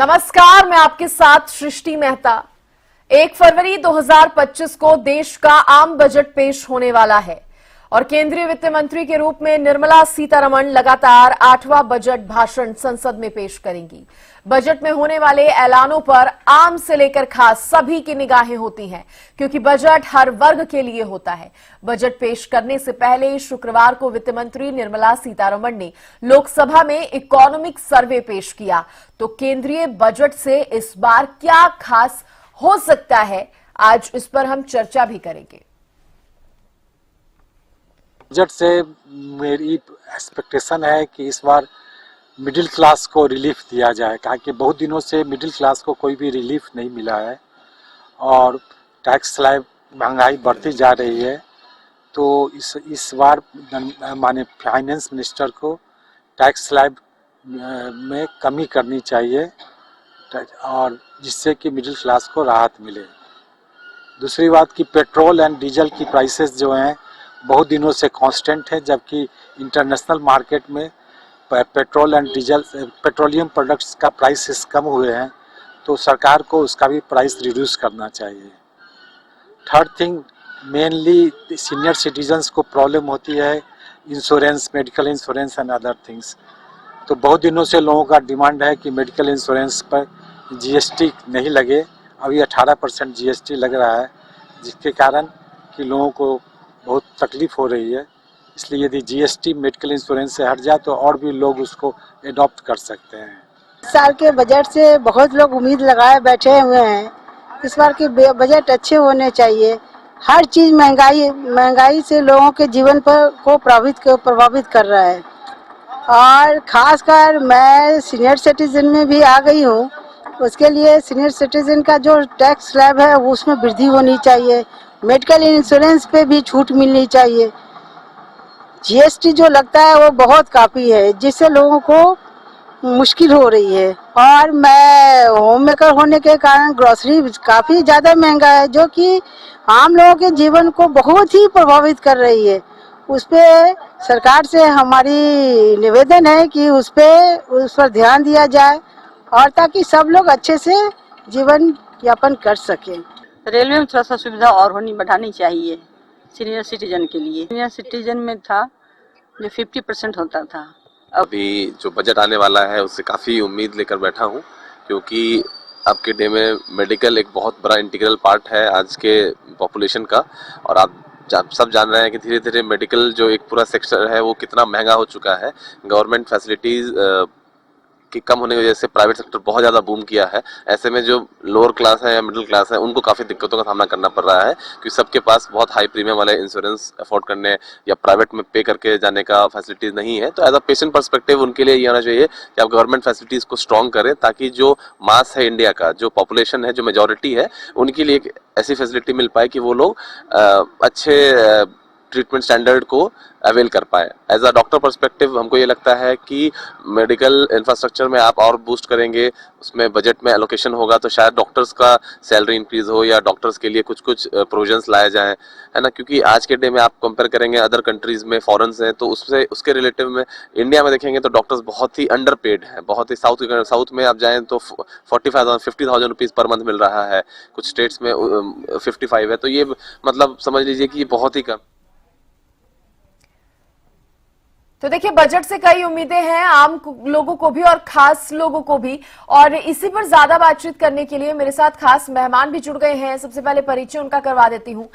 नमस्कार, मैं आपके साथ सृष्टि मेहता। 1 फरवरी 2025 को देश का आम बजट पेश होने वाला है और केंद्रीय वित्त मंत्री के रूप में निर्मला सीतारमण लगातार 8वां बजट भाषण संसद में पेश करेंगी। बजट में होने वाले ऐलानों पर आम से लेकर खास सभी की निगाहें होती हैं, क्योंकि बजट हर वर्ग के लिए होता है। बजट पेश करने से पहले शुक्रवार को वित्त मंत्री निर्मला सीतारमण ने लोकसभा में इकोनॉमिक सर्वे पेश किया। तो केंद्रीय बजट से इस बार क्या खास हो सकता है, आज इस पर हम चर्चा भी करेंगे। बजट से मेरी एक्सपेक्टेशन है कि इस बार मिडिल क्लास को रिलीफ दिया जाए, क्योंकि बहुत दिनों से मिडिल क्लास को कोई भी रिलीफ नहीं मिला है और टैक्स स्लैब महंगाई बढ़ती जा रही है। तो इस बार माननीय फाइनेंस मिनिस्टर को टैक्स स्लैब में कमी करनी चाहिए और जिससे कि मिडिल क्लास को राहत मिले। दूसरी बात कि पेट्रोल एंड डीजल की प्राइसेस जो हैं बहुत दिनों से कांस्टेंट है, जबकि इंटरनेशनल मार्केट में petrol and diesel petroleum products का प्राइसेस कम हुए हैं, तो सरकार को उसका भी प्राइस रिड्यूस करना चाहिए। Third thing, mainly senior citizens को प्रॉब्लम होती है insurance, medical insurance and other things. तो बहुत दिनों से लोगों का डिमांड है कि मेडिकल इंश्योरेंस पर जीएसटी नहीं लगे। अभी 18% जीएसटी लग रहा है, जिसके कारण कि लोगों को बहुत तकलीफ हो रही है। इसलिए यदि जीएसटी मेडिकल इंश्योरेंस से हट जाए तो और भी लोग उसको एडॉप्ट कर सकते हैं। इस साल के बजट से बहुत लोग उम्मीद लगाए बैठे हुए हैं। इस बार के बजट अच्छे होने चाहिए। हर चीज महंगाई से लोगों के जीवन पर को प्रभावित कर रहा है और खासकर मैं सीनियर सिटीजन में भी आ गई हूँ। उसके लिए सीनियर सिटीजन का जो टैक्स स्लैब है उसमें वृद्धि होनी चाहिए। मेडिकल इंश्योरेंस पे भी छूट मिलनी चाहिए। जीएसटी जो लगता है वो बहुत काफ़ी है, जिससे लोगों को मुश्किल हो रही है। और मैं होम मेकर होने के कारण ग्रोसरी काफ़ी ज़्यादा महंगा है, जो कि आम लोगों के जीवन को बहुत ही प्रभावित कर रही है। उस पर सरकार से हमारी निवेदन है कि उस पर ध्यान दिया जाए और ताकि सब लोग अच्छे से जीवन यापन कर सकें। रेलवे में थोड़ा सा सुविधा और बढ़ानी चाहिए सीनियर सिटीजन के लिए। सीनियर सिटीजन में था जो 50% होता था। अभी जो बजट आने वाला है उससे काफ़ी उम्मीद लेकर बैठा हूँ, क्योंकि अब के डे में मेडिकल एक बहुत बड़ा इंटीग्रल पार्ट है आज के पॉपुलेशन का। और आप सब जान रहे हैं कि धीरे धीरे मेडिकल जो एक पूरा सेक्टर है वो कितना महंगा हो चुका है। गवर्नमेंट फैसिलिटीज़ कि कम होने की वजह से प्राइवेट सेक्टर बहुत ज़्यादा बूम किया है। ऐसे में जो लोअर क्लास है या मिडिल क्लास है उनको काफ़ी दिक्कतों का सामना करना पड़ रहा है, क्योंकि सबके पास बहुत हाई प्रीमियम वाले इंश्योरेंस अफोर्ड करने या प्राइवेट में पे करके जाने का फैसिलिटीज़ नहीं है। तो एज अ पेशेंट पर्सपेक्टिव उनके लिए ये होना चाहिए कि आप गवर्नमेंट फैसिलिटीज़ को स्ट्रॉन्ग करें, ताकि जो मास है इंडिया का, जो पॉपुलेशन है, जो मेजॉरिटी है, उनके लिए एक ऐसी फैसिलिटी मिल पाए कि वो लोग अच्छे ट्रीटमेंट स्टैंडर्ड को अवेल कर पाए। एज अ डॉक्टर पर्सपेक्टिव हमको ये लगता है कि मेडिकल इंफ्रास्ट्रक्चर में आप और बूस्ट करेंगे, उसमें बजट में एलोकेशन होगा तो शायद डॉक्टर्स का सैलरी इंक्रीज हो या डॉक्टर्स के लिए कुछ प्रोविजंस लाए जाएं, है ना। क्योंकि आज के डे में आप कंपेयर करेंगे अदर कंट्रीज में, फॉरेन्स हैं, तो उसके रिलेटिव में इंडिया में देखेंगे तो डॉक्टर्स बहुत ही अंडर पेड हैं। बहुत ही साउथ में आप जाएँ तो 50,000 रुपीज़ पर मंथ मिल रहा है, कुछ स्टेट्स में 55 है। तो ये मतलब समझ लीजिए कि ये बहुत ही कम। तो देखिए, बजट से कई उम्मीदें हैं आम लोगों को भी और खास लोगों को भी, और इसी पर ज्यादा बातचीत करने के लिए मेरे साथ खास मेहमान भी जुड़ गए हैं। सबसे पहले परिचय उनका करवा देती हूं।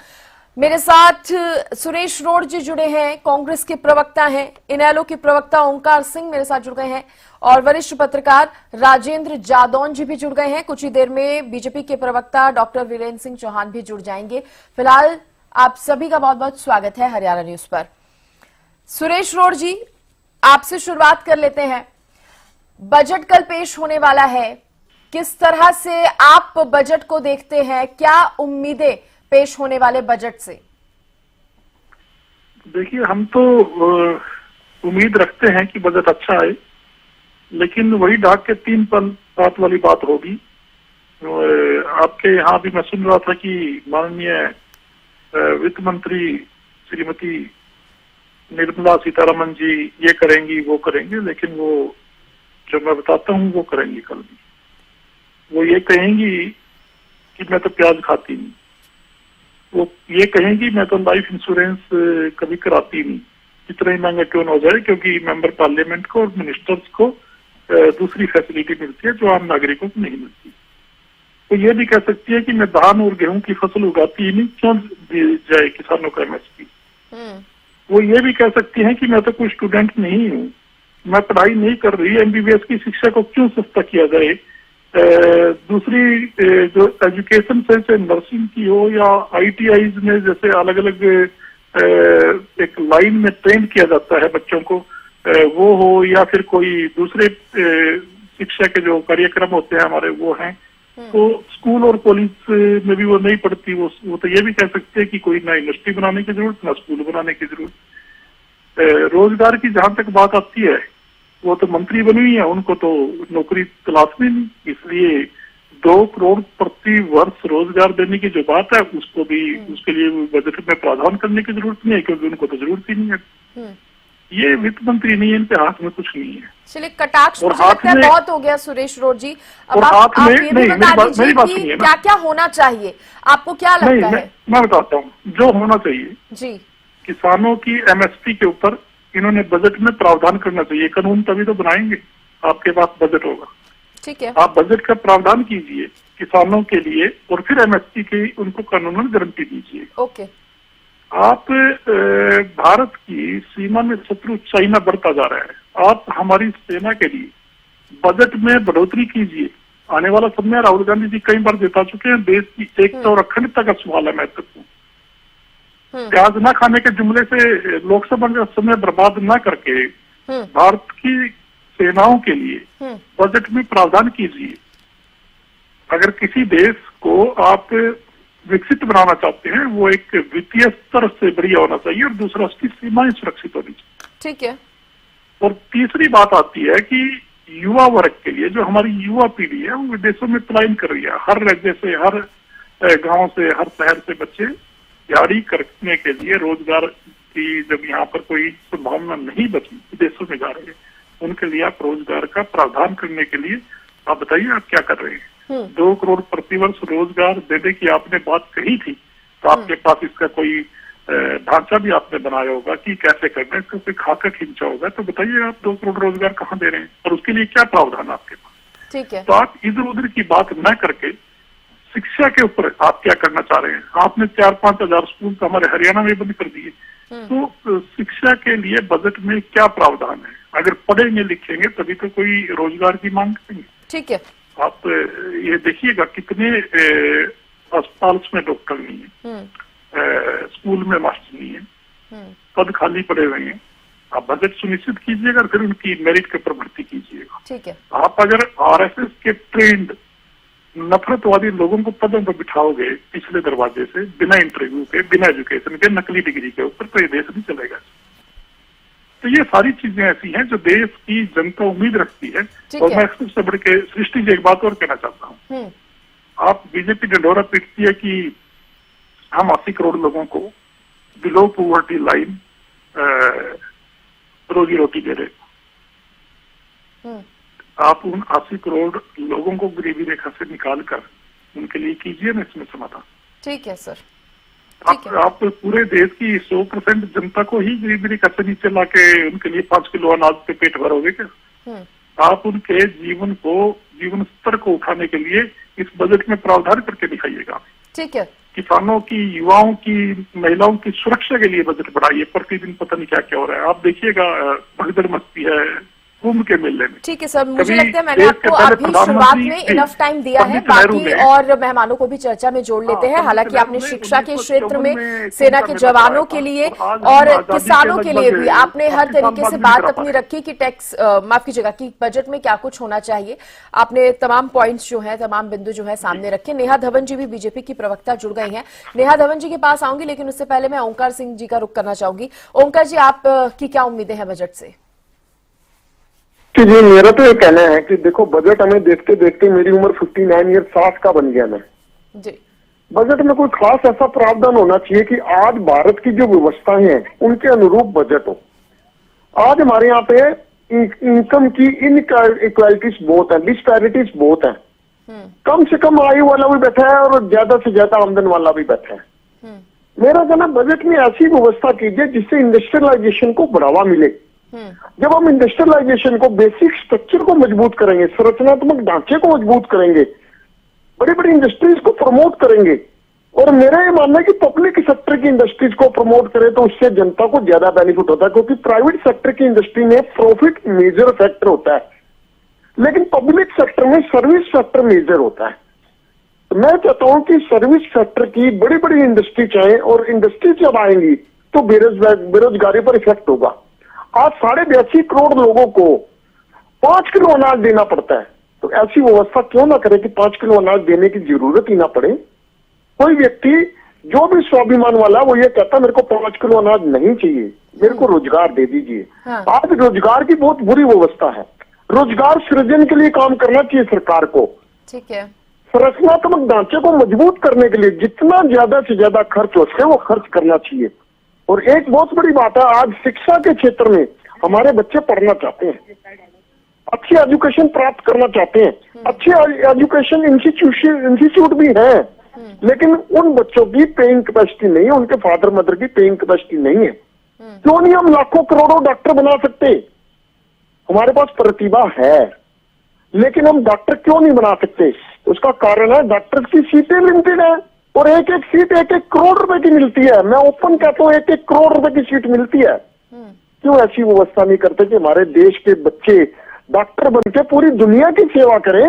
मेरे साथ सुरेश रोड जी जुड़े हैं, कांग्रेस के प्रवक्ता हैं। इनेलो के प्रवक्ता ओंकार सिंह मेरे साथ जुड़ गए हैं और वरिष्ठ पत्रकार राजेंद्र जादौन जी भी जुड़ गए हैं। कुछ ही देर में बीजेपी के प्रवक्ता डॉक्टर वीरेंद्र सिंह चौहान भी जुड़ जाएंगे। फिलहाल आप सभी का बहुत बहुत स्वागत है हरियाणा न्यूज पर। सुरेश रोड जी, आपसे शुरुआत कर लेते हैं। बजट कल पेश होने वाला है, किस तरह से आप बजट को देखते हैं? क्या उम्मीदें पेश होने वाले बजट से? देखिए, हम तो उम्मीद रखते हैं कि बजट अच्छा आए, लेकिन वही डाक के 3 बात वाली बात होगी। आपके यहाँ भी मैं सुन रहा था कि माननीय वित्त मंत्री श्रीमती निर्मला सीतारमण जी ये करेंगी वो करेंगे, लेकिन वो जो मैं बताता हूँ वो करेंगी कल भी। वो ये कहेंगी कि मैं तो प्याज खाती नहीं, वो ये कहेंगी मैं तो लाइफ इंश्योरेंस कभी कराती नहीं, जितना ही महंगा क्यों न हो जाए, क्योंकि मेंबर पार्लियामेंट को और मिनिस्टर्स को दूसरी फैसिलिटी मिलती है जो आम नागरिकों को नहीं मिलती। तो ये भी कह सकती है कि मैं धान और गेहूं की फसल उगाती ही नहीं, क्यों दी जाए किसानों को MSP। वो ये भी कह सकती हैं कि मैं तो कोई स्टूडेंट नहीं हूँ, मैं पढ़ाई नहीं कर रही, MBBS की शिक्षा को क्यों सस्ता किया जाए। दूसरी जो एजुकेशन से चाहे नर्सिंग की हो या ITIs में जैसे अलग अलग एक लाइन में ट्रेन किया जाता है बच्चों को, वो हो, या फिर कोई दूसरे शिक्षा के जो कार्यक्रम होते हैं हमारे वो हैं, तो स्कूल और कॉलेज में भी वो नहीं पढ़ती। वो तो ये भी कह सकते हैं कि कोई ना यूनिवर्सिटी बनाने की जरूरत ना स्कूल बनाने की जरूरत। रोजगार की जहां तक बात आती है, वो तो मंत्री बनी हुई है, उनको तो नौकरी तलाशनी नहीं, इसलिए 2 करोड़ प्रति वर्ष रोजगार देने की जो बात है उसको भी उसके लिए बजट में प्रावधान करने की जरूरत नहीं है, क्योंकि उनको तो जरूरत ही नहीं है। ये वित्त मंत्री नहीं है, इनके हाथ में कुछ नहीं है। चलिए कटाक्ष और मुझे हाथ लगता है में- बहुत हो गया सुरेश रोड जी। अब और आप हाथ में- ये भी नहीं, बता मेरी दीजिए बात कि सुनिए ना। क्या क्या होना चाहिए, आपको क्या नहीं, लगता है? मैं बताता हूँ जो होना चाहिए। जी किसानों की MSP के ऊपर इन्होंने बजट में प्रावधान करना चाहिए। कानून तभी तो बनाएंगे, आपके पास बजट होगा, ठीक है। आप बजट का प्रावधान कीजिए किसानों के लिए और फिर MSP की उनको कानूनन गारंटी दीजिए। ओके। आप भारत की सीमा में शत्रु चाइना बढ़ता जा रहा है, आप हमारी सेना के लिए बजट में बढ़ोतरी कीजिए। आने वाला समय राहुल गांधी जी कई बार जता चुके हैं, देश की एकता और अखंडता का सवाल है महत्वपूर्ण। प्याज न खाने के जुमले से लोकसभा का समय बर्बाद न करके भारत की सेनाओं के लिए बजट में प्रावधान कीजिए। अगर किसी देश को आप विकसित बनाना चाहते हैं, वो एक वित्तीय स्तर से बढ़िया होना चाहिए और दूसरा उसकी सीमाएं सुरक्षित होनी चाहिए। ठीक है। और तीसरी बात आती है कि युवा वर्ग के लिए, जो हमारी युवा पीढ़ी है वो विदेशों में पलायन कर रही है। हर राज्य से, हर गांव से, हर शहर से बच्चे तैयारी करने के लिए रोजगार की जब यहाँ पर कोई संभावना नहीं बची, विदेशों में जा रहे हैं, उनके लिए आप रोजगार का प्रावधान करने के लिए आप बताइए आप क्या कर रहे हैं। 2 करोड़ प्रतिवर्ष रोजगार देने की आपने बात कही थी, तो आपके पास इसका कोई ढांचा भी आपने बनाया होगा कि कैसे करना है, इसका कोई खाका खींचा होगा, तो बताइए आप 2 करोड़ रोजगार कहाँ दे रहे हैं और उसके लिए क्या प्रावधान आपके पास। ठीक है। तो आप इधर उधर की बात न करके शिक्षा के ऊपर आप क्या करना चाह रहे हैं। आपने 4-5 हजार स्कूल तो हमारे हरियाणा में बंद कर दिए, तो शिक्षा के लिए बजट में क्या प्रावधान है। अगर पढ़ेंगे लिखेंगे तभी तो कोई रोजगार की मांग करेंगे। ठीक है। आप ये देखिएगा कितने अस्पताल में डॉक्टर नहीं है, स्कूल में मास्टर नहीं है, पद खाली पड़े हुए हैं। आप बजट सुनिश्चित कीजिएगा और फिर उनकी मेरिट के ऊपर भर्ती कीजिएगा। ठीक है। आप अगर RSS के ट्रेंड नफरतवादी लोगों को पदों पर बिठाओगे पिछले दरवाजे से, बिना इंटरव्यू के, बिना एजुकेशन के, नकली डिग्री के ऊपर, तो ये देश नहीं चलेगा। तो ये सारी चीजें ऐसी हैं जो देश की जनता उम्मीद रखती है। और मैं सबसे बढ़ के सृष्टि जी एक बात और कहना चाहता हूँ। आप बीजेपी ढिंढोरा पीटती है कि हम 80 करोड़ लोगों को बिलो पॉवर्टी लाइन रोजी रोटी दे रहे। आप उन 80 करोड़ लोगों को गरीबी रेखा से निकाल कर उनके लिए कीजिए ना इसमें समाधान। ठीक है सर। आप पूरे देश की 100% जनता को ही गरीबी रेखा से नीचे ला के उनके लिए 5 किलो अनाज पे पेट भरोगे क्या? आप उनके जीवन स्तर को उठाने के लिए इस बजट में प्रावधान करके दिखाइएगा। ठीक है। किसानों की, युवाओं की, महिलाओं की सुरक्षा के लिए बजट बढ़ाइए। प्रतिदिन पता नहीं क्या क्या हो रहा है, आप देखिएगा भगदड़ मचती है कुंभ के मेले में। ठीक है सर, मुझे लगता है मैंने आपको अभी शुरुआत में इनफ टाइम दिया है, बाकी और मेहमानों को भी चर्चा में जोड़ लेते हैं। हालांकि आपने शिक्षा के क्षेत्र में, सेना के जवानों के लिए और किसानों के लिए भी आपने हर तरीके से बात अपनी रखी कि टैक्स, माफ कीजिएगा, कि बजट में क्या कुछ होना चाहिए। आपने तमाम पॉइंट्स जो है, तमाम बिंदु जो है सामने रखे। नेहा धवन जी भी बीजेपी की प्रवक्ता जुड़ गई हैं। नेहा धवन जी के पास आऊंगी, लेकिन उससे पहले मैं ओंकार सिंह जी का रुख करना चाहूंगी। ओंकार जी, आप की क्या उम्मीदें हैं बजट से? जी, मेरा तो ये कहना है कि देखो, बजट हमें देखते देखते मेरी उम्र 59 ईयर 60 का बन गया मैं जी। बजट में कोई खास ऐसा प्रावधान होना चाहिए कि आज भारत की जो व्यवस्थाएं हैं उनके अनुरूप बजट हो। आज हमारे यहाँ पे इनकम की इनइक्वालिटीज बहुत है, डिस्पैरिटीज बहुत है। कम से कम आयु वाला भी बैठा है और ज्यादा से ज्यादा आमदन वाला भी बैठा है। मेरा कहना, बजट में ऐसी व्यवस्था कीजिए जिससे इंडस्ट्रियलाइजेशन को बढ़ावा मिले। जब हम इंडस्ट्रियलाइजेशन को, बेसिक स्ट्रक्चर को मजबूत करेंगे, संरचनात्मक ढांचे को मजबूत करेंगे, बड़ी बड़ी इंडस्ट्रीज को प्रमोट करेंगे, और मेरा ये मानना है कि पब्लिक सेक्टर की इंडस्ट्रीज को प्रमोट करें तो उससे जनता को ज्यादा बेनिफिट होता है, क्योंकि प्राइवेट सेक्टर की इंडस्ट्री में प्रॉफिट मेजर फैक्टर होता है, लेकिन पब्लिक सेक्टर में सर्विस फैक्टर मेजर होता है। तो मैं चाहता हूं कि सर्विस सेक्टर की बड़ी बड़ी इंडस्ट्री चाहे, और इंडस्ट्री जब आएंगी तो बेरोजगारी पर इफेक्ट होगा। आज 82.5 करोड़ लोगों को 5 किलो अनाज देना पड़ता है, तो ऐसी व्यवस्था क्यों ना करें कि 5 किलो अनाज देने की जरूरत ही ना पड़े। कोई व्यक्ति जो भी स्वाभिमान वाला, वो ये कहता मेरे को 5 किलो अनाज नहीं चाहिए, मेरे को रोजगार दे दीजिए। आज रोजगार की बहुत बुरी व्यवस्था है। रोजगार सृजन के लिए काम करना चाहिए सरकार को। ठीक है। संरचनात्मक ढांचे को मजबूत करने के लिए जितना ज्यादा से ज्यादा खर्च हो सके वो खर्च करना चाहिए। और एक बहुत बड़ी बात है, आज शिक्षा के क्षेत्र में हमारे बच्चे पढ़ना चाहते हैं, अच्छी एजुकेशन प्राप्त करना चाहते हैं, अच्छे एजुकेशन इंस्टीट्यूट भी हैं, लेकिन उन बच्चों की पेइंग कैपेसिटी नहीं है, उनके फादर मदर की पेइंग कैपेसिटी नहीं है। क्यों नहीं हम लाखों करोड़ों डॉक्टर बना सकते? हमारे पास प्रतिभा है, लेकिन हम डॉक्टर क्यों नहीं बना सकते? उसका कारण है डॉक्टर की सीटें लिमिटेड है, और एक एक सीट 1-1 करोड़ रुपए की मिलती है। मैं ओपन कहता हूँ 1-1 करोड़ रुपए की सीट मिलती है। क्यों ऐसी व्यवस्था नहीं करते कि हमारे देश के बच्चे डॉक्टर बनके पूरी दुनिया की सेवा करें?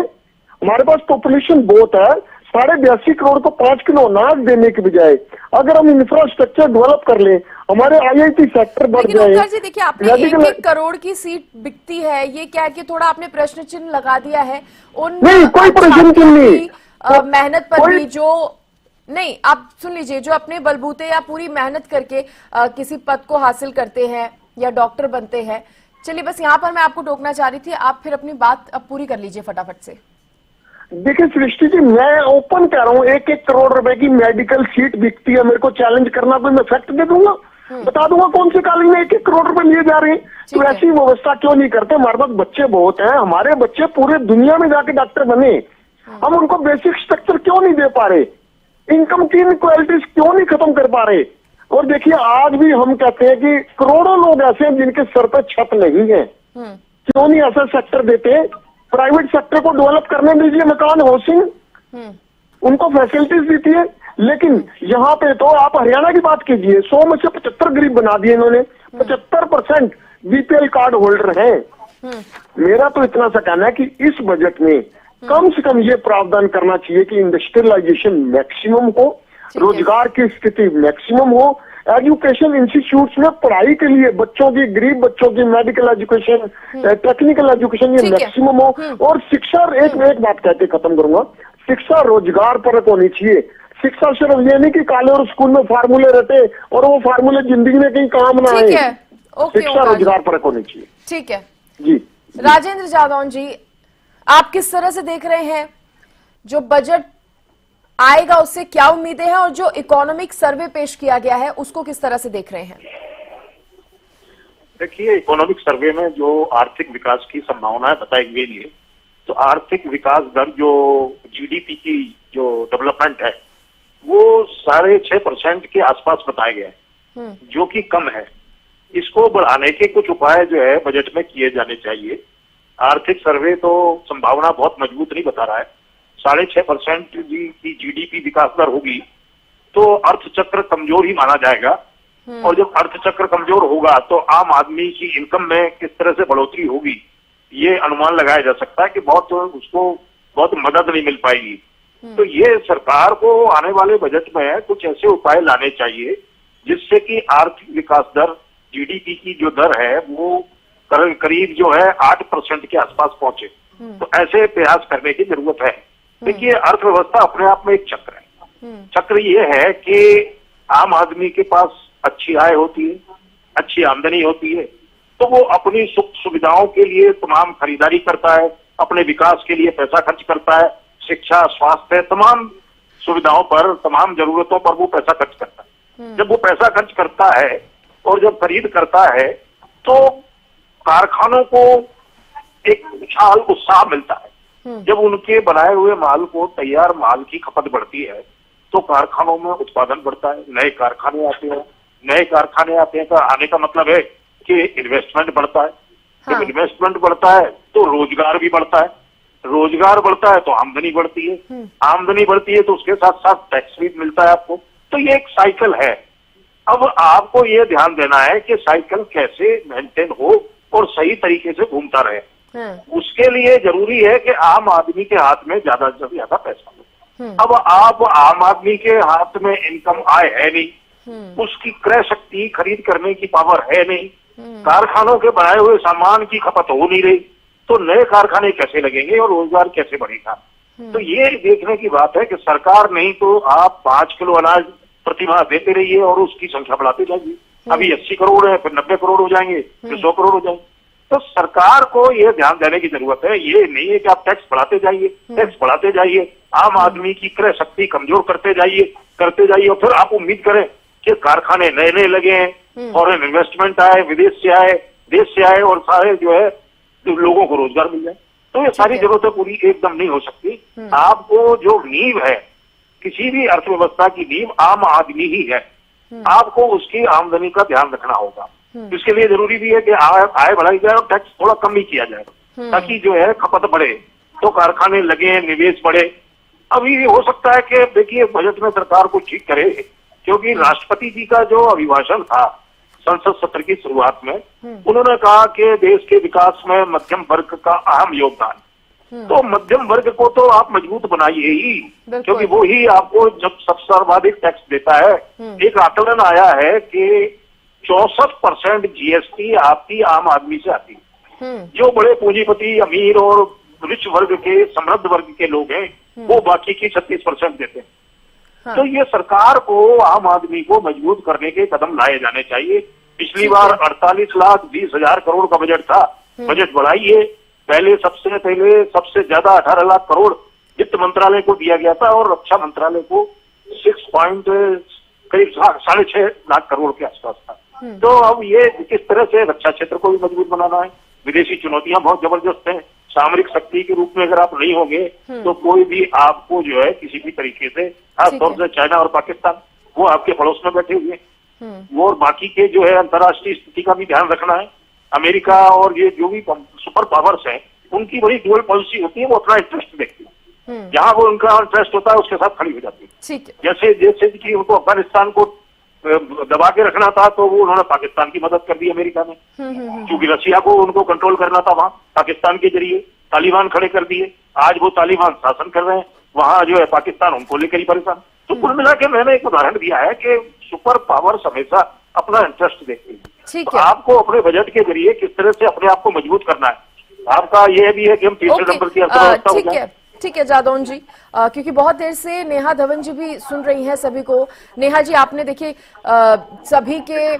हमारे पास पॉपुलेशन बहुत है, 82.5 करोड़ को 5 किलो अनाज देने के बजाय अगर हम इंफ्रास्ट्रक्चर डेवलप कर लें, हमारे IIT सेक्टर बढ़ जाए। ओंकार जी देखिए, आपने 1-1 करोड़ की सीट बिकती है, ये क्या है कि थोड़ा आपने प्रश्न चिन्ह लगा दिया है उन नहीं, कोई प्रश्न चिन्ह नहीं, मेहनत पर भी। जो नहीं, आप सुन लीजिए, जो अपने बलबूते या पूरी मेहनत करके किसी पद को हासिल करते हैं या डॉक्टर बनते हैं। चलिए, बस यहाँ पर मैं आपको टोकना चाह रही थी, आप फिर अपनी बात अब पूरी कर लीजिए फटाफट से। देखिए सृष्टि जी, मैं ओपन कह रहा हूँ 1-1 करोड़ रुपए की मेडिकल सीट बिकती है, मेरे को चैलेंज करना, कोई मैं फैक्ट दे दूंगा, बता दूंगा कौन से कॉलेज में 1-1 करोड़ रुपए लिए जा रहे हैं। तो ऐसी व्यवस्था क्यों नहीं करते? हमारे पास बच्चे बहुत हैं, हमारे बच्चे पूरे दुनिया में जाके डॉक्टर बने, हम उनको बेसिक स्ट्रक्चर क्यों नहीं दे पा रहे? इनकम की इनक्वालिटीज क्यों नहीं खत्म कर पा रहे? और देखिए, आज भी हम कहते हैं कि करोड़ों लोग ऐसे हैं जिनके सर पर छत नहीं है। क्यों नहीं ऐसा सेक्टर देते? प्राइवेट सेक्टर को डेवलप करने दीजिए, मकान, हाउसिंग, उनको फैसिलिटीज दीजिए। लेकिन यहाँ पे तो आप हरियाणा की बात कीजिए, 100 में से 75 गरीब बना दिए इन्होंने, 75% BPL कार्ड होल्डर हैं। मेरा तो इतना सा कहना है कि इस बजट में कम से कम ये प्रावधान करना चाहिए कि इंडस्ट्रियलाइजेशन मैक्सिमम हो, रोजगार की स्थिति मैक्सिमम हो, एजुकेशन इंस्टीट्यूट्स में पढ़ाई के लिए बच्चों की, गरीब बच्चों की मेडिकल एजुकेशन, टेक्निकल एजुकेशन ये मैक्सिमम हो। और शिक्षा, एक बात कहते खत्म करूंगा, शिक्षा रोजगार परक होनी चाहिए। शिक्षा सिर्फ ये नहीं कि काले और स्कूल में फार्मूले रटे और वो फार्मूले जिंदगी में कहीं काम ना आए। शिक्षा रोजगार परक होनी चाहिए। ठीक है जी। राजेंद्र जादौन जी, आप किस तरह से देख रहे हैं जो बजट आएगा, उससे क्या उम्मीदें हैं, और जो इकोनॉमिक सर्वे पेश किया गया है उसको किस तरह से देख रहे हैं? देखिए, इकोनॉमिक सर्वे में जो आर्थिक विकास की संभावनाएं बताई गई है, तो आर्थिक विकास दर जो GDP की जो डेवलपमेंट है वो 6.5% के आसपास बताया गया है, जो कि कम है। इसको बढ़ाने के कुछ उपाय जो है बजट में किए जाने चाहिए। आर्थिक सर्वे तो संभावना बहुत मजबूत नहीं बता रहा है। 6.5% की GDP विकास दर होगी तो अर्थचक्र कमजोर ही माना जाएगा, और जब अर्थचक्र कमजोर होगा तो आम आदमी की इनकम में किस तरह से बढ़ोतरी होगी ये अनुमान लगाया जा सकता है कि उसको बहुत मदद नहीं मिल पाएगी। तो ये सरकार को आने वाले बजट में कुछ ऐसे उपाय लाने चाहिए जिससे कि आर्थिक विकास दर, GDP की जो दर है वो करीब जो है 8% के आसपास पहुंचे। तो ऐसे प्रयास करने की जरूरत है। देखिए, अर्थव्यवस्था अपने आप में एक चक्र है। चक्र ये है कि आम आदमी के पास अच्छी आय होती है, अच्छी आमदनी होती है, तो वो अपनी सुख सुविधाओं के लिए तमाम खरीदारी करता है, अपने विकास के लिए पैसा खर्च करता है, शिक्षा, स्वास्थ्य, तमाम सुविधाओं पर, तमाम जरूरतों पर वो पैसा खर्च करता है। जब वो पैसा खर्च करता है और जब खरीद करता है तो कारखानों को एक उछाल, उत्साह मिलता है जब उनके बनाए हुए माल को, तैयार माल की खपत बढ़ती है तो कारखानों में उत्पादन बढ़ता है, नए कारखाने आते हैं। नए कारखाने आते हैं तो आने का मतलब है कि इन्वेस्टमेंट बढ़ता है। जब इन्वेस्टमेंट बढ़ता है तो रोजगार भी बढ़ता है, रोजगार बढ़ता है तो आमदनी बढ़ती है, आमदनी बढ़ती है तो उसके साथ साथ टैक्स भी मिलता है आपको। तो ये एक साइकिल है। अब आपको ये ध्यान देना है कि साइकिल कैसे मेंटेन हो और सही तरीके से घूमता रहे। उसके लिए जरूरी है कि आम आदमी के हाथ में ज्यादा से ज्यादा पैसा हो। अब आप आम आदमी के हाथ में इनकम आय है नहीं, उसकी क्रय शक्ति, खरीद करने की पावर है नहीं, कारखानों के बनाए हुए सामान की खपत हो नहीं रही, तो नए कारखाने कैसे लगेंगे और रोजगार कैसे बढ़ेगा। तो ये देखने की बात है कि सरकार नहीं तो आप 5 किलो अनाज प्रतिमाह देते रहिए और उसकी संख्या बढ़ाते जाइए। अभी 80 करोड़ है, फिर 90 करोड़ हो जाएंगे, फिर 100 करोड़ हो जाएंगे। तो सरकार को ये ध्यान देने की जरूरत है। ये नहीं है कि आप टैक्स बढ़ाते जाइए, टैक्स बढ़ाते जाइए, आम आदमी की क्रय शक्ति कमजोर करते जाइए और फिर आप उम्मीद करें कि कारखाने नए नए लगे हैं, फॉरेन इन्वेस्टमेंट आए, विदेश से आए, देश से आए और सारे जो है लोगों को रोजगार मिल जाए। तो ये सारी जरूरतें पूरी एकदम नहीं हो सकती। आपको जो नींव है, किसी भी अर्थव्यवस्था की नींव आम आदमी ही है। आपको उसकी आमदनी का ध्यान रखना होगा। इसके लिए जरूरी भी है कि आय बढ़ाई जाए और टैक्स थोड़ा कम ही किया जाए, ताकि जो है खपत बढ़े, तो कारखाने लगे, निवेश बढ़े। अभी हो सकता है कि देखिए बजट में सरकार को ठीक करे, क्योंकि राष्ट्रपति जी का जो अभिभाषण था संसद सत्र की शुरुआत में, उन्होंने कहा कि देश के विकास में मध्यम वर्ग का अहम योगदान। तो मध्यम वर्ग को तो आप मजबूत बनाइए ही, क्योंकि वो ही आपको जब सबसे सर्वाधिक टैक्स देता है। एक आकलन आया है कि 64% जीएसटी आपकी आम आदमी से आती है। जो बड़े पूंजीपति, अमीर और रिच वर्ग के, समृद्ध वर्ग के लोग हैं, वो बाकी की 36% देते हैं। तो ये सरकार को, आम आदमी को मजबूत करने के कदम लाए जाने चाहिए। पिछली बार 48,20,000 करोड़ का बजट था, बजट बढ़ाइए। सबसे ज्यादा 18 लाख करोड़ वित्त मंत्रालय को दिया गया था और रक्षा मंत्रालय को 6.6 लाख करोड़ के आसपास था। तो अब ये किस तरह से रक्षा क्षेत्र को भी मजबूत बनाना है। विदेशी चुनौतियां बहुत जबरदस्त हैं। सामरिक शक्ति के रूप में अगर आप नहीं होंगे तो कोई भी आपको जो है किसी भी तरीके से, खासतौर से चाइना और पाकिस्तान, वो आपके पड़ोस में बैठे हुए हैं। वो और बाकी के जो है अंतर्राष्ट्रीय स्थिति का भी ध्यान रखना है। अमेरिका और ये जो भी सुपर पावर्स हैं, उनकी बड़ी डुअल पॉलिसी होती है। वो अपना इंटरेस्ट देखती है, जहां वो उनका इंटरेस्ट होता है उसके साथ खड़ी हो जाती है। जैसे कि उनको अफगानिस्तान को दबा के रखना था तो वो उन्होंने पाकिस्तान की मदद कर दी अमेरिका ने, क्योंकि रशिया को उनको कंट्रोल करना था वहां, पाकिस्तान के जरिए तालिबान खड़े कर दिए। आज वो तालिबान शासन कर रहे हैं, वहां जो है पाकिस्तान उनको लेकर ही परेशान। तो कुल मिला के मैंने एक उदाहरण दिया है कि सुपर पावर्स हमेशा अपना इंटरेस्ट देखती है। तो आपको अपने बजट के जरिए किस तरह से अपने आप को मजबूत करना है। आपका यह भी है कि हम तीसरे नंबर की अर्थव्यवस्था हो जाए। ठीक है जादौन जी, क्योंकि बहुत देर से नेहा धवन जी भी सुन रही हैं सभी को। नेहा जी, आपने देखिए सभी के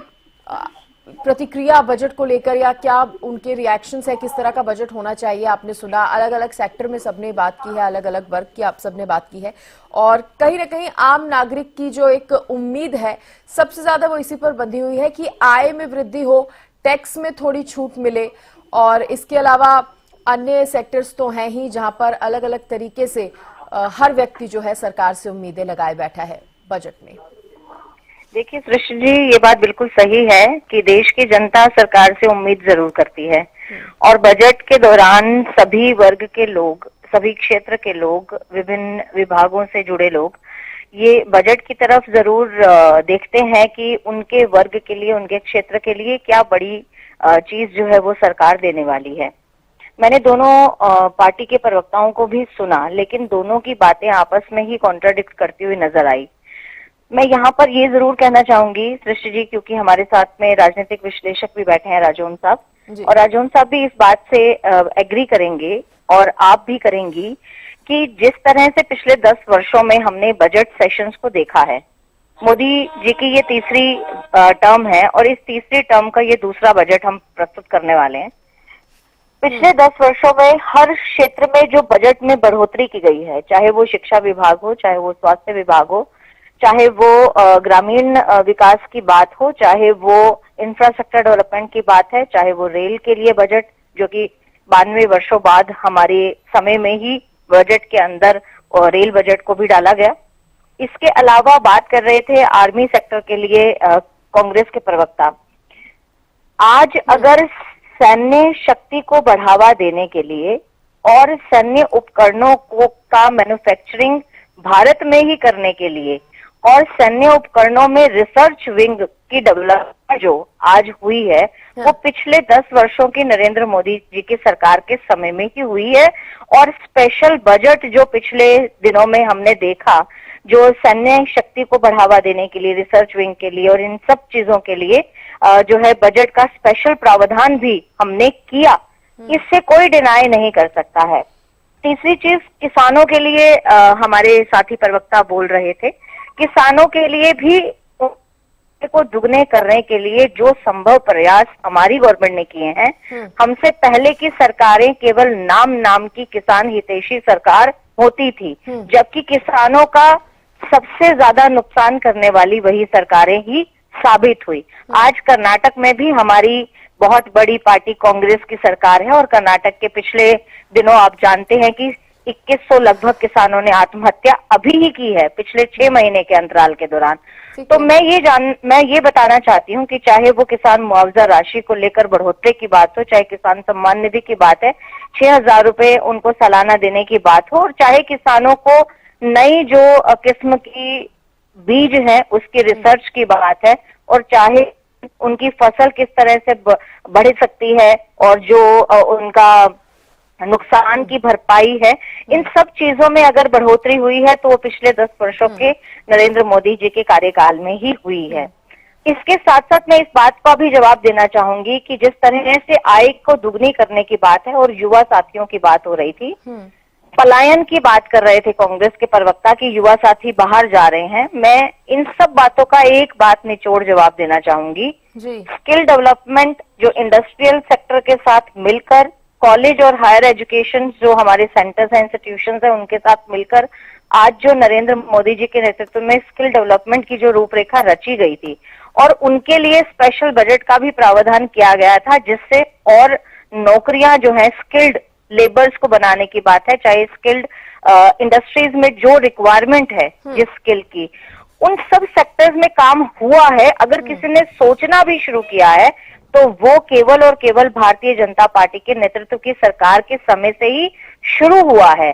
प्रतिक्रिया बजट को लेकर या क्या उनके रिएक्शंस है, किस तरह का बजट होना चाहिए, आपने सुना। अलग अलग सेक्टर में सबने बात की है, अलग अलग वर्ग की आप सबने बात की है, और कहीं ना कहीं आम नागरिक की जो एक उम्मीद है सबसे ज्यादा वो इसी पर बंधी हुई है कि आय में वृद्धि हो, टैक्स में थोड़ी छूट मिले, और इसके अलावा अन्य सेक्टर्स तो हैं ही जहां पर अलग अलग तरीके से हर व्यक्ति जो है सरकार से उम्मीदें लगाए बैठा है बजट में। देखिए सृष्टि जी, ये बात बिल्कुल सही है कि देश की जनता सरकार से उम्मीद जरूर करती है, और बजट के दौरान सभी वर्ग के लोग, सभी क्षेत्र के लोग, विभिन्न विभागों से जुड़े लोग ये बजट की तरफ जरूर देखते हैं कि उनके वर्ग के लिए, उनके क्षेत्र के लिए क्या बड़ी चीज जो है वो सरकार देने वाली है। मैंने दोनों पार्टी के प्रवक्ताओं को भी सुना, लेकिन दोनों की बातें आपस में ही कॉन्ट्राडिक्ट करती हुई नजर आई। मैं यहाँ पर ये जरूर कहना चाहूंगी सृष्टि जी, क्योंकि हमारे साथ में राजनीतिक विश्लेषक भी बैठे हैं राजौन साहब, और राजौन साहब भी इस बात से एग्री करेंगे और आप भी करेंगी कि जिस तरह से पिछले 10 वर्षों में हमने बजट सेशंस को देखा है, मोदी जी की ये तीसरी टर्म है और इस तीसरी टर्म का ये दूसरा बजट हम प्रस्तुत करने वाले हैं। पिछले 10 वर्षों में हर क्षेत्र में जो बजट में बढ़ोतरी की गई है, चाहे वो शिक्षा विभाग हो, चाहे वो स्वास्थ्य विभाग हो, चाहे वो ग्रामीण विकास की बात हो, चाहे वो इंफ्रास्ट्रक्चर डेवलपमेंट की बात है, चाहे वो रेल के लिए बजट जो कि 92 वर्षों बाद हमारे समय में ही बजट के अंदर रेल बजट को भी डाला गया। इसके अलावा बात कर रहे थे आर्मी सेक्टर के लिए कांग्रेस के प्रवक्ता। आज अगर सैन्य शक्ति को बढ़ावा देने के लिए और सैन्य उपकरणों को का मैन्युफैक्चरिंग भारत में ही करने के लिए और सैन्य उपकरणों में रिसर्च विंग की डेवलपमेंट जो आज हुई है वो पिछले 10 वर्षों की नरेंद्र मोदी जी की सरकार के समय में ही हुई है। और स्पेशल बजट जो पिछले दिनों में हमने देखा, जो सैन्य शक्ति को बढ़ावा देने के लिए, रिसर्च विंग के लिए और इन सब चीजों के लिए जो है बजट का स्पेशल प्रावधान भी हमने किया, इससे कोई डिनाई नहीं कर सकता है। तीसरी चीज, किसानों के लिए हमारे साथी प्रवक्ता बोल रहे थे, किसानों के लिए भी को दुगने करने के लिए जो संभव प्रयास हमारी गवर्नमेंट ने किए हैं। हमसे पहले की सरकारें केवल नाम की किसान हितैषी सरकार होती थी, जबकि किसानों का सबसे ज्यादा नुकसान करने वाली वही सरकारें ही साबित हुई। आज कर्नाटक में भी हमारी बहुत बड़ी पार्टी कांग्रेस की सरकार है और कर्नाटक के पिछले दिनों आप जानते हैं कि 2100 लगभग किसानों ने आत्महत्या अभी ही की है पिछले 6 महीने के अंतराल के दौरान। तो मैं ये बताना चाहती हूँ कि चाहे वो किसान मुआवजा राशि को लेकर बढ़ोतरी की बात हो, चाहे किसान सम्मान निधि की बात है, 6000 रुपए उनको सालाना देने की बात हो, और चाहे किसानों को नई जो किस्म की बीज है उसकी रिसर्च की बात है, और चाहे उनकी फसल किस तरह से बढ़ सकती है और जो उनका नुकसान की भरपाई है, इन सब चीजों में अगर बढ़ोतरी हुई है तो वो पिछले 10 वर्षों के नरेंद्र मोदी जी के कार्यकाल में ही हुई है। इसके साथ साथ मैं इस बात का भी जवाब देना चाहूंगी कि जिस तरह से आय को दुगनी करने की बात है और युवा साथियों की बात हो रही थी, पलायन की बात कर रहे थे कांग्रेस के प्रवक्ता कि युवा साथी बाहर जा रहे हैं। मैं इन सब बातों का एक बात निचोड़ जवाब देना चाहूंगी। स्किल डेवलपमेंट जो इंडस्ट्रियल सेक्टर के साथ मिलकर, कॉलेज और हायर एजुकेशन जो हमारे सेंटर्स हैं, इंस्टीट्यूशंस हैं, उनके साथ मिलकर आज जो नरेंद्र मोदी जी के नेतृत्व में स्किल डेवलपमेंट की जो रूपरेखा रची गई थी और उनके लिए स्पेशल बजट का भी प्रावधान किया गया था, जिससे और नौकरियां जो है स्किल्ड लेबर्स को बनाने की बात है, चाहे स्किल्ड इंडस्ट्रीज में जो रिक्वायरमेंट है जिस स्किल की, उन सब सेक्टर्स में काम हुआ है। अगर किसी ने सोचना भी शुरू किया है तो वो केवल और केवल भारतीय जनता पार्टी के नेतृत्व की सरकार के समय से ही शुरू हुआ है।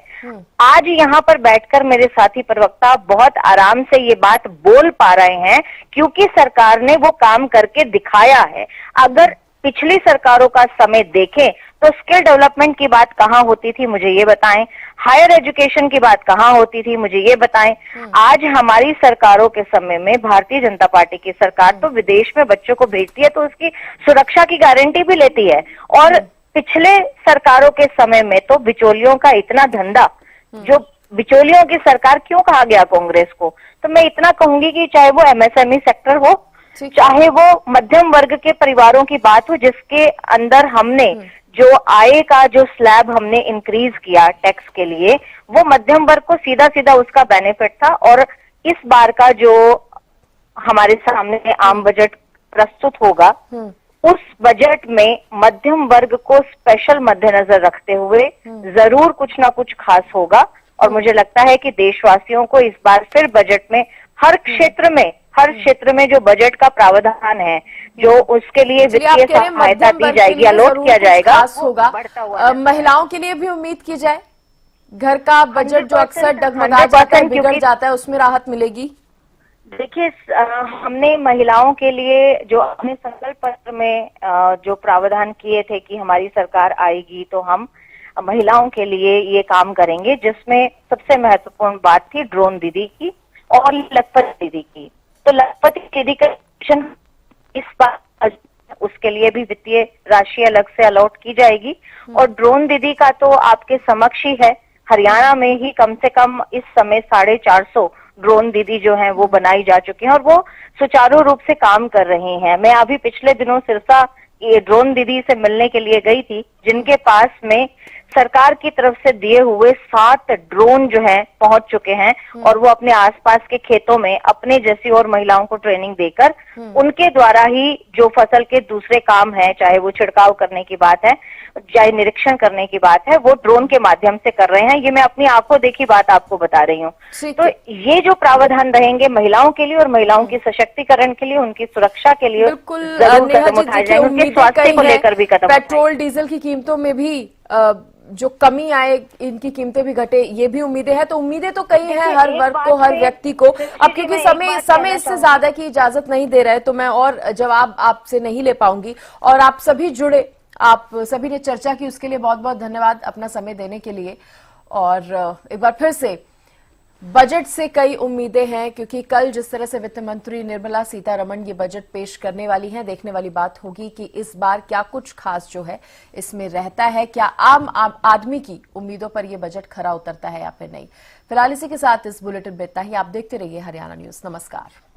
आज यहाँ पर बैठकर मेरे साथी प्रवक्ता बहुत आराम से ये बात बोल पा रहे हैं क्योंकि सरकार ने वो काम करके दिखाया है। अगर पिछली सरकारों का समय देखें तो स्किल डेवलपमेंट की बात कहाँ होती थी, मुझे ये बताएं। हायर एजुकेशन की बात कहाँ होती थी, मुझे ये बताएं। आज हमारी सरकारों के समय में भारतीय जनता पार्टी की सरकार तो विदेश में बच्चों को भेजती है तो उसकी सुरक्षा की गारंटी भी लेती है, और पिछले सरकारों के समय में तो बिचौलियों का इतना धंधा, जो बिचौलियों की सरकार क्यों कहा गया कांग्रेस को, तो मैं इतना कहूंगी कि चाहे वो एमएसएमई सेक्टर हो, चाहे वो मध्यम वर्ग के परिवारों की बात हो, जिसके अंदर हमने जो आय का जो स्लैब हमने इंक्रीज किया टैक्स के लिए, वो मध्यम वर्ग को सीधा सीधा उसका बेनिफिट था। और इस बार का जो हमारे सामने आम बजट प्रस्तुत होगा, उस बजट में मध्यम वर्ग को स्पेशल मद्देनजर रखते हुए जरूर कुछ ना कुछ खास होगा। और मुझे लगता है कि देशवासियों को इस बार फिर बजट में हर क्षेत्र में जो बजट का प्रावधान है, जो उसके लिए वित्तीय सहायता दी जाएगी, अलॉट किया जाएगा, होगा। महिलाओं के लिए भी उम्मीद की जाए, घर का बजट जो अक्सर डगमगा जाता है, बिगड़ जाता है, उसमें राहत मिलेगी। देखिए, हमने महिलाओं के लिए जो अपने संकल्प पत्र में जो प्रावधान किए थे कि हमारी सरकार आएगी तो हम महिलाओं के लिए ये काम करेंगे, जिसमें सबसे महत्वपूर्ण बात थी ड्रोन दीदी की और लखपति दीदी की। तो लखपति दीदी का इस बार उसके लिए भी वित्तीय राशि अलग से अलॉट की जाएगी, और ड्रोन दीदी का तो आपके समक्ष ही है। हरियाणा में ही कम से कम इस समय 450 ड्रोन दीदी जो हैं वो बनाई जा चुकी हैं और वो सुचारू रूप से काम कर रही हैं। मैं अभी पिछले दिनों सिरसा ये ड्रोन दीदी से मिलने के लिए गई थी, जिनके पास में सरकार की तरफ से दिए हुए 7 ड्रोन जो है पहुंच चुके हैं और वो अपने आसपास के खेतों में अपने जैसी और महिलाओं को ट्रेनिंग देकर उनके द्वारा ही जो फसल के दूसरे काम है, चाहे वो छिड़काव करने की बात है, चाहे निरीक्षण करने की बात है, वो ड्रोन के माध्यम से कर रहे हैं। ये मैं अपनी आंखों देखी बात आपको बता रही हूँ। तो ये जो प्रावधान रहेंगे महिलाओं के लिए और महिलाओं की सशक्तिकरण के लिए, उनकी सुरक्षा के लिए बिल्कुल जरूर नेहा कदम जी, उठाए देखिए जाएंगे, उनके उम्मीदें स्वास्थ्य कई को हैं। लेकर भी कदम पेट्रोल डीजल की कीमतों में भी जो कमी आए, इनकी कीमतें भी घटे, ये भी उम्मीदें हैं। तो उम्मीदें तो कई हैं हर वर्ग को, हर व्यक्ति को। अब क्योंकि समय इससे ज्यादा की इजाजत नहीं दे रहे, तो मैं और जवाब आपसे नहीं ले पाऊंगी। और आप सभी जुड़े, आप सभी ने चर्चा की, उसके लिए बहुत बहुत धन्यवाद अपना समय देने के लिए। और एक बार फिर से बजट से कई उम्मीदें हैं, क्योंकि कल जिस तरह से वित्त मंत्री निर्मला सीतारमण ये बजट पेश करने वाली हैं, देखने वाली बात होगी कि इस बार क्या कुछ खास जो है इसमें रहता है, क्या आम आदमी की उम्मीदों पर यह बजट खरा उतरता है या फिर नहीं। फिलहाल इसी के साथ इस बुलेटिन में इतना ही। आप देखते रहिए हरियाणा न्यूज। नमस्कार।